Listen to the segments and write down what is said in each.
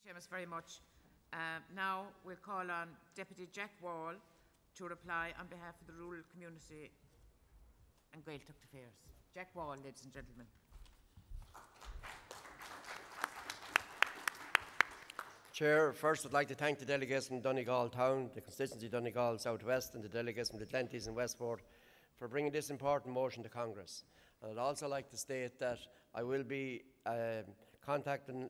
Seamus, very much. Now we'll call on Deputy Jack Wall to reply on behalf of the rural community and Gaeltacht Affairs. Jack Wall, ladies and gentlemen. Chair, first I'd like to thank the delegates from Donegal Town, the constituency Donegal South West, and the delegates from the Glenties and Westport for bringing this important motion to Congress. And I'd also like to state that I will be contacting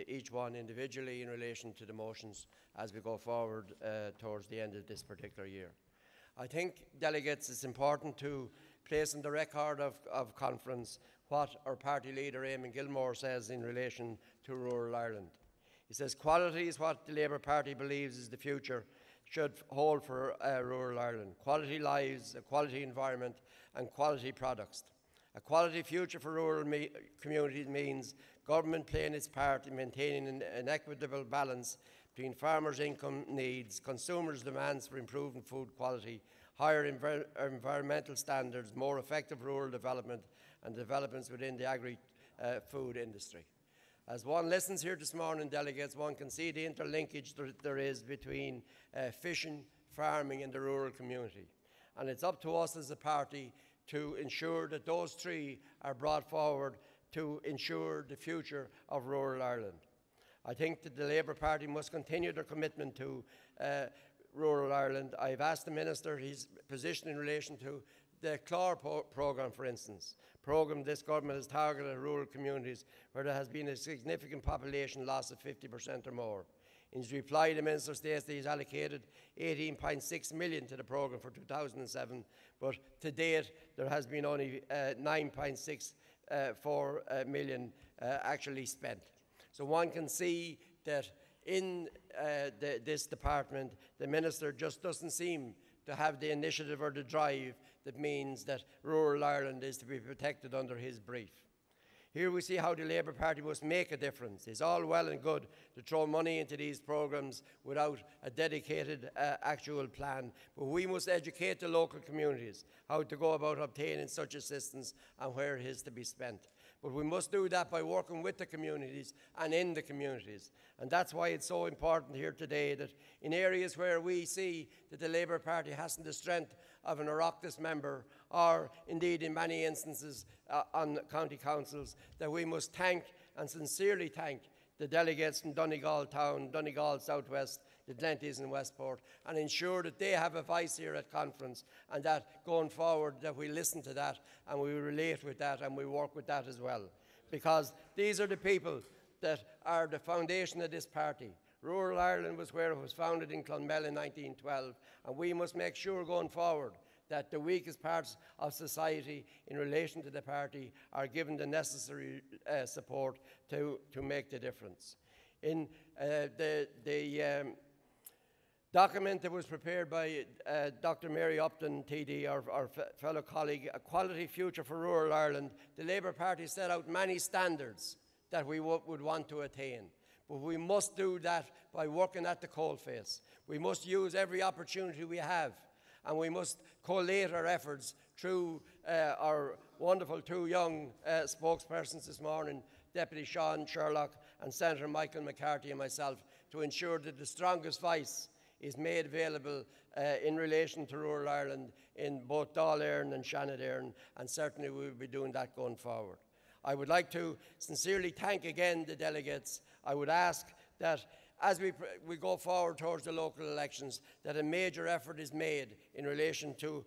each one individually in relation to the motions as we go forward towards the end of this particular year. I think, delegates, it's important to place on the record of conference what our party leader Eamon Gilmore says in relation to rural Ireland. He says quality is what the Labour Party believes is the future should hold for rural Ireland. Quality lives, a quality environment and quality products. A quality future for rural communities means government playing its part in maintaining an equitable balance between farmers' income needs, consumers' demands for improving food quality, higher environmental standards, more effective rural development and developments within the agri-food industry. As one listens here this morning, delegates, one can see the interlinkage there is between fishing, farming and the rural community. And it's up to us as a party to ensure that those three are brought forward to ensure the future of rural Ireland. I think that the Labour Party must continue their commitment to rural Ireland. I've asked the Minister his position in relation to the CLAR programme, for instance. Programme this government has targeted rural communities where there has been a significant population loss of 50% or more. In his reply, the Minister states that he's allocated 18.6 million to the programme for 2007, but to date there has been only 9.64 million actually spent. So one can see that in this department, the Minister just doesn't seem to have the initiative or the drive that means that rural Ireland is to be protected under his brief. Here we see how the Labour Party must make a difference. It's all well and good to throw money into these programmes without a dedicated actual plan, but we must educate the local communities how to go about obtaining such assistance and where it is to be spent. But we must do that by working with the communities and in the communities. And that's why it's so important here today that in areas where we see that the Labour Party hasn't the strength of an Oireachtas member, or indeed in many instances on county councils, that we must thank and sincerely thank the delegates from Donegal Town, Donegal South West, the Glenties and Westport, and ensure that they have a voice here at conference, and that going forward that we listen to that and we relate with that and we work with that as well. Because these are the people that are the foundation of this party. Rural Ireland was where it was founded in Clonmel in 1912, and we must make sure going forward that the weakest parts of society in relation to the party are given the necessary support to make the difference. In the document that was prepared by Dr. Mary Upton, TD, our fellow colleague, A Quality Future for Rural Ireland, the Labour Party set out many standards that we would want to attain. But we must do that by working at the coalface. We must use every opportunity we have, and we must collate our efforts through our wonderful two young spokespersons this morning, Deputy Sean Sherlock and Senator Michael McCarthy and myself, to ensure that the strongest voice is made available in relation to rural Ireland in both Dáil Éireann and Shannon Éireann, and certainly we will be doing that going forward. I would like to sincerely thank again the delegates. I would ask that as we go forward towards the local elections, that a major effort is made in relation to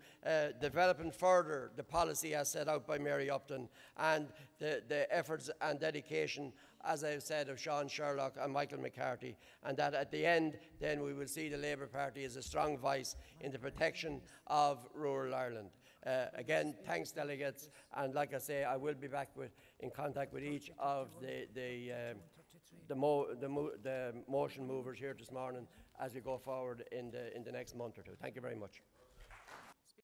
developing further the policy as set out by Mary Upton, and the efforts and dedication, as I have said, of Sean Sherlock and Michael McCarthy, and that at the end then we will see the Labour Party as a strong voice in the protection of rural Ireland. Again, thanks delegates, and like I say, I will be back in contact with each of the motion movers here this morning as we go forward in the next month or two. Thank you very much.